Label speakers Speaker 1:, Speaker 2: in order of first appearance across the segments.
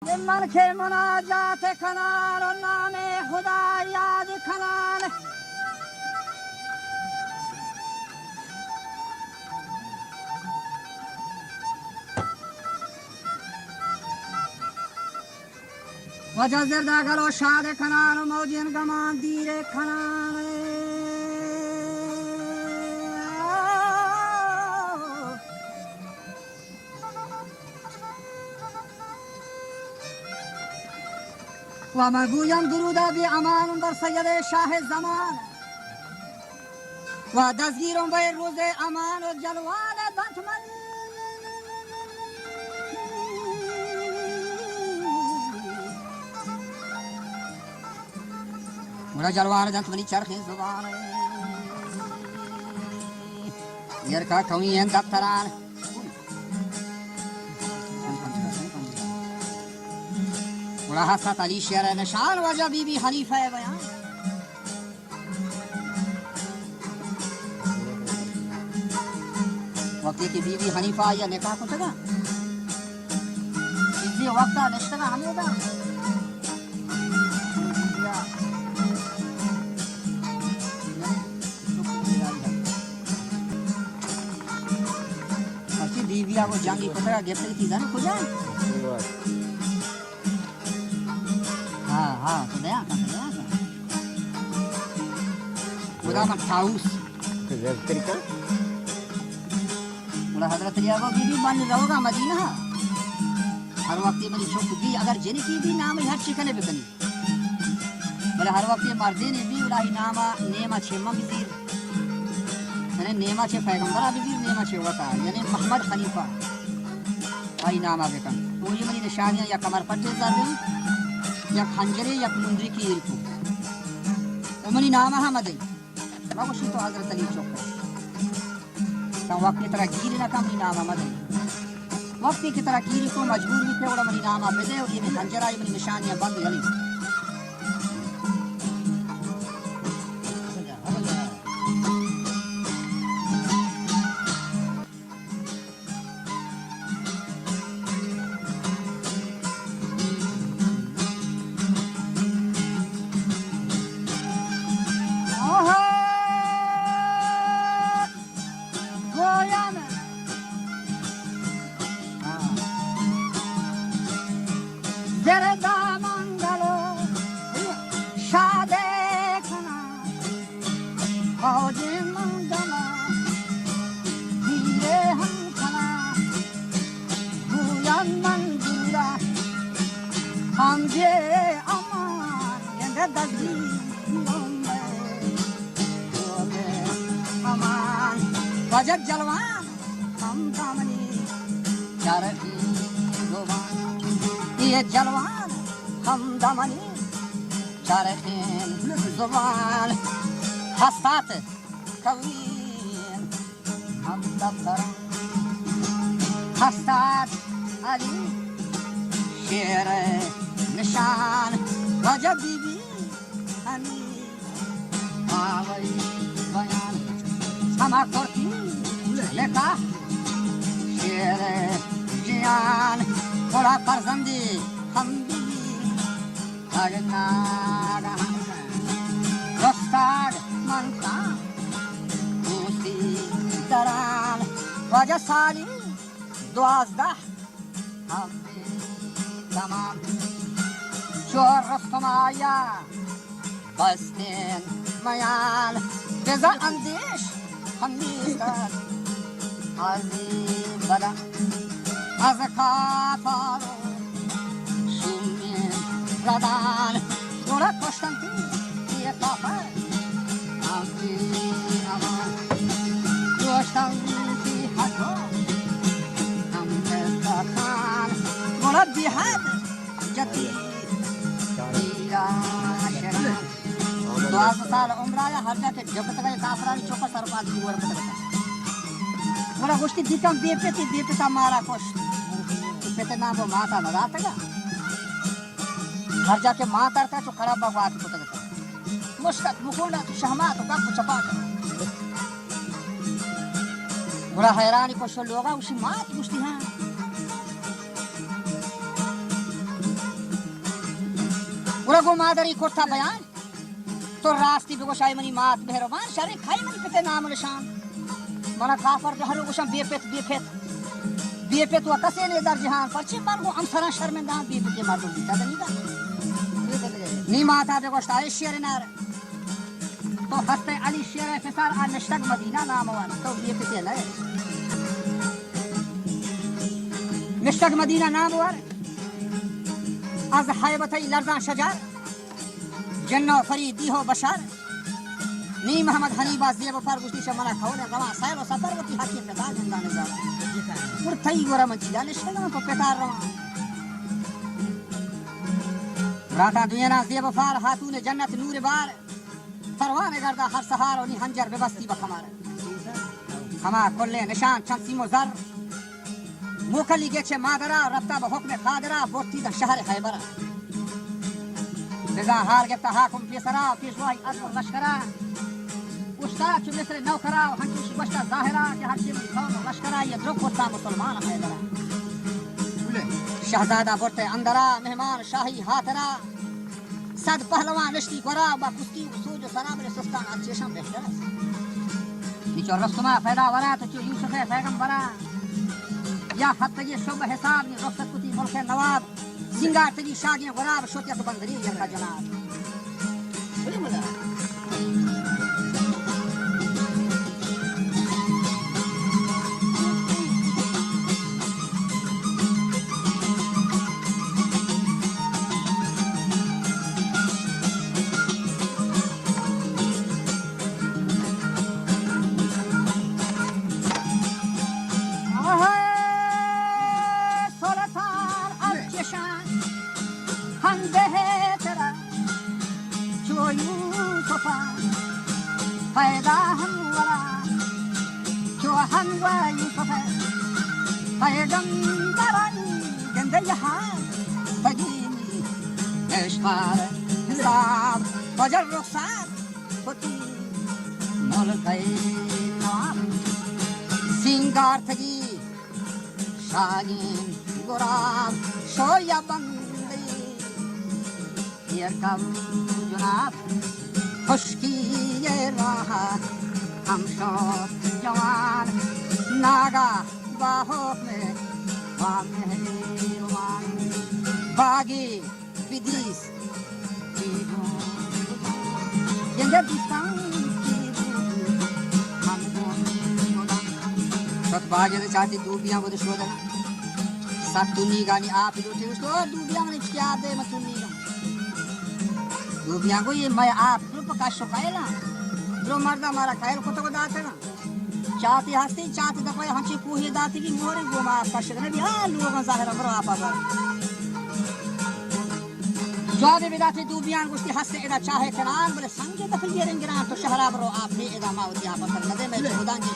Speaker 1: من که مناجات کنان و نام خدا یاد کنان و جزر داگل و شاد کنان و موجین گمان دیر کنان و من گویم درود بی امان بر سید شاه زمان و دستگیرم به روز امان و جلوان دانتمن مرا جلوان دانتمنی چرخ زبان یرکا کوین دفتران مرا حسات علی شیر نشان وجه بی بی حنیفه بیان وقتی که بی بی حنیفه یا نکاح کو تگا اسی وقتا نشتگا ہمیں دا اسی بی بی کو جانگی کو تگا گفت کی زن کو جائے हाँ तो दया खुदा का ताऊस
Speaker 2: तरीका
Speaker 1: बोला हजरत लिया को बीबी मान रहोगा मदीना हर वक्त ये मेरी शौक दी अगर जने की भी नाम हर शिकने बिकनी बोले हर वक्त ये मर्दे ने भी उलाही नामा नेमा छेमा बिजीर यानी नेमा छे पैगंबरा बिजीर नेमा छे वता यानी मोहम्मद खलीफा आई नामा बिकन तो ये मेरी निशानियां या कमर पट्टे जाते या खंजरे या मुंदरी की इरकू उमनी नाम अहमद बाबूशी तो हजरत अली चौक तो वक्त की तरह गिरी ना कमनी नाम अहमद वक्त की तरह गिरी को मजबूर भी थे उमनी नाम अहमद और ये खंजरा ये निशानियां बंद गली वजब जलवान हम दामनी चारही जुबान ये जलवान हम दामनी चारही जुबान हसात कवीन हम दफ्तर हसात अली शेर निशान वजब बीबी हनी आवई बयान समा करती लेका शेर जियान थोड़ा फर्जंदी हम भी अगना रस्ताग मनका उसी दरान वजह साली 12 हम भी तमाम चोर रस्तमाया बस्तीन मयान बेजा अंदेश خميسات عظيم بدا أزكاتارو شمين ردان ولا كشتنتي هي كافر أمي أمان كشتنتي حتى أم تستخان ولا بيحد جتي إلى شران 12 साल उम्र आया हर जाके जब तक ये काफरानी चौका सरपाद की वर पता बोला गोष्टी दिकम बेपेता मारा कोश पेते ना वो माता ना रात का हर जाके माता का तो खराब बात पता था मुश्किल मुकुंडा शहमा तो का कुछ बात बोला हैरानी कोश लोगा उसी मात मुश्ती है रगो मादरी कोठा बयान तो रास्ती बेगोशाई मनी मात मेहरबान शरे खाई मनी पिते नाम निशान मना काफर जहरो गोशम बेपेत व कसे ने दर जहान परचे पर वो अंसरा शर्मिंदा बेपेत मार दो दा नी माता बेगोशा शेर नार तो हस्ते अली शेर फसार आ नशक मदीना नाम वाला तो बेपेत ले नशक मदीना नाम वाला از حیبتی لرزان شجر جنو فریدی हो बशर नी मोहम्मद हनीबा जेब पर गुस्ती शमना खौने गवा साइलो सफर वती हाकी पेता जंदाने जा पुर थई गोरा मंची जाने शना को पेता रवा राता दुनिया जेब फार हातूने जन्नत नूर बार परवाने करदा हर सहार ओनी हंजर बेबस्ती बखमार हमा कोल्ले निशान चमसीमो जर मोखली गेचे मादरा रफ्ता बहुक्म खादरा बोती द शहर हैबरा बेजा हार गेता हाकुम पेसरा पेशवाई अजर लश्करा उस्ताद चु मिस्र नौकरा हंचुश वस्ता जाहिरा के हशीम कौम लश्करा ये द्रुक होता मुसलमान हैदरा शहजादा बोते अंदरा मेहमान शाही हाथरा सद पहलवान निश्ती गोरा बा कुश्ती सूज सलाम रे सुस्तान अच्छेशम बेहतर निचो रस्तमा पैदा वरा तो चु यूसुफ पैगंबरा या फतगी शुभ हिसाब ने रुखसत कुती मुल्क नवाब सिंगार तगी शागियां गुराब शोतियत बंदरी यरका जनाब बड़ी मजा सिंगार थगी शागिन गुराब शोया बंदी यरकम जुनाब खुशकी ये राह हम शौक जवान नागा बाहों में बागी विदिस बागे तो चाहती दूबियां को तो शोधना सब दुनी गानी आप ही उठे उसको दूबियां मैंने क्या दे मत दुनी का दूबियां को ये मैं आप रूप का शौकायला जो मर्दा हमारा कायल को तो दाते ना चाहती हंसती चाहती दफा हंसी कोही दाती की मोरे गोमा का शगन भी हां लोगों जाहिर अमर आप आगा जादे विदाते दूबियां गुस्ती हंसते एदा चाहे करान बोले संगे दफा ये रंगरान तो शहरा बरो आप ने एदा माउती आप पर नदे में खुदांगी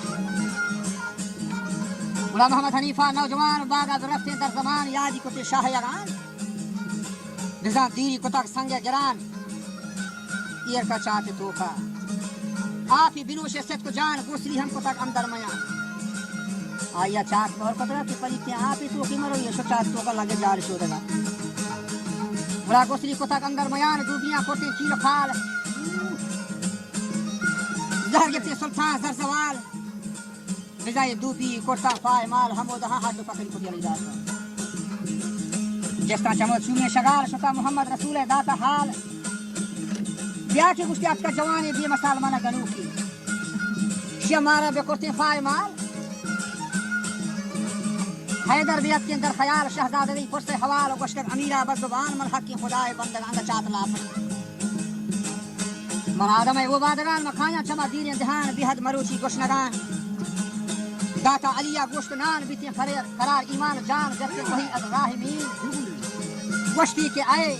Speaker 1: गुलाम मोहम्मद हनीफा नौजवान बागा रफ्ते दर जमान यादी को ते शाह यगान निजाम दीरी को तक संगे गिरान ईयर का चाहते तो का आप ही बिनो शेत को जान गुसरी हम को तक अंदर मया आया चाक और पतरा के परी के आप ही तो की मरो ये चाक तो का लगे जार शो देगा बड़ा गुसरी को तक अंदर मयान दूबियां कोटे चील खाल जहर के सुल्तान सर सवाल बिजाय दूबी कोटा फाय माल हमो दहा हाथ पकड़ को दिया जाता जिसका चमो चूमे शगार शता मोहम्मद रसूल दाता हाल ब्याह की गुस्ती आज का जवान है मसाल माना गनू की शमारा बेकोते फाय माल हैदर बियत के अंदर ख्याल शहजादे पुरसे हवाल गोश्त अमीरा बज़ुबान मन हक की खुदाए बंदगान का चातला मन आदम है वो बादगान मखाया चमा दीन ध्यान बेहद मरूची गोशनगान दाता अलिया गोश्त नान बीते फरेर करार ईमान जान जैसे वही अज़राहिमीन गोश्ती के आए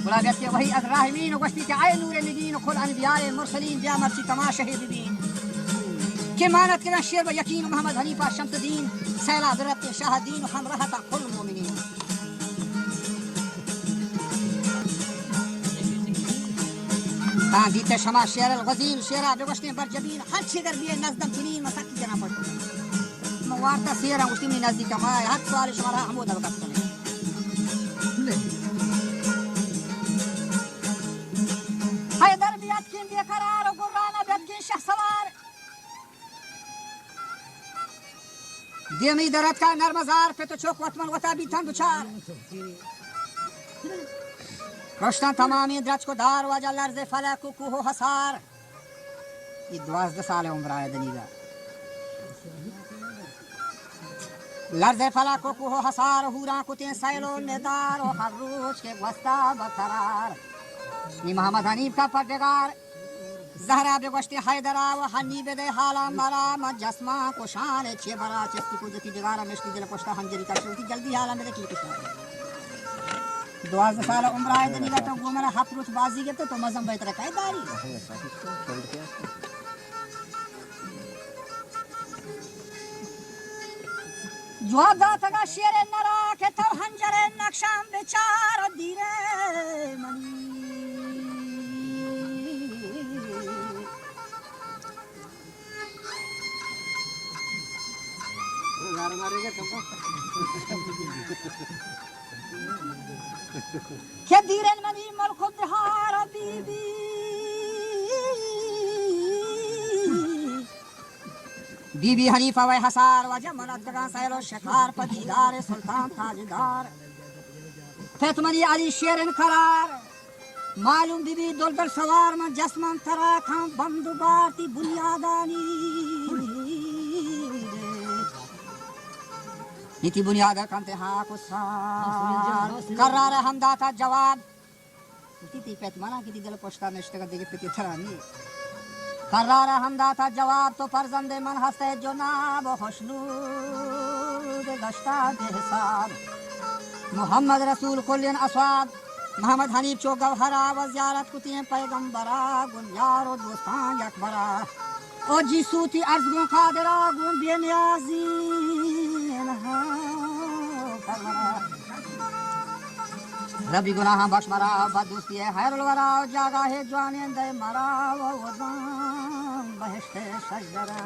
Speaker 1: बुला गया वही अज़राहिमीन गोश्ती के आए नूर नगीन खुल अनबियाए मुरसलीन जा मर्सी तमाशा है बीबीन के मानत के शेर व यकीन मोहम्मद हनीफा शम्सुद्दीन सैला दरत शाहदीन हम रहता कुल मोमिनीन तांगीते शमा शेर अलगजीन शेरा बेगोश्ते बरजबीन हर छिगर बिए नजदम सुनीन मसाकी जना पड़तो मवारता शेरा उस्ती में नजदीक माय हक सवाल शमरा हमो दबकत ले देमी दरद का नरमजार पे तो चौक वतमन वता भी थन दुचार कृष्ण तमामी द्रच को दार वजा लर्ज़े फलक को हो हसार ये 12 साल उम्र है दनीगा लर्ज़े फलक को हो हसार हुरा कुते सैलो नेदार और खरोच के वस्ता बकरार ये मोहम्मद हनीफ का पटगार ज़हरा बेगोश्ते हैदरा व हनी बेदे हाला मरा मजस्मा को शान छे बरा चस्ती को जति जगारा मिश्ती दिल पोस्ता हंजरी का चोटी जल्दी हाला में की कुछ 12 साल उम्र है दनीगा तो वो मेरा हाथ रुच बाजी के तो मजम बेहतर कायदारी जवाब दाता का शेर नरा के तो हंजरे नक्शाम बेचार धीरे मनी के धीरे मनी मलको बिहार बीबी बीबी हनीफा व हसार व जमनत का सैलो शिकार पदीदार सुल्तान ताजदार फतमनी अली शेरन करार मालूम बीबी दुलदल सवार में जस्मन तरा खां बंदुबाती बुनियादानी नीति बुनियादा कंते हाँ को सार करार हमदाता जवाब नीति फतमना की दिल पोस्टा नष्ट कर देगे पिती थरानी करार हमदाता जवाब तो फर्जंदे मन हस्ते जो नाब खुशनूद दस्ता दे हिसाब मोहम्मद रसूल कुल्लिन अस्वाब मोहम्मद हनीफ चो गवहरा व ज़ियारत कुतिए पैगंबरा गुनयारो दोस्तान अकबरा ओ जिसूती अर्ज़गों खादरा गुन बेनियाजी रबी गुनाह बख्श मरा बदुस्ती है खैरुल वरा जागा है जवाने दे मरा वो वदान बहिश्ते सजरा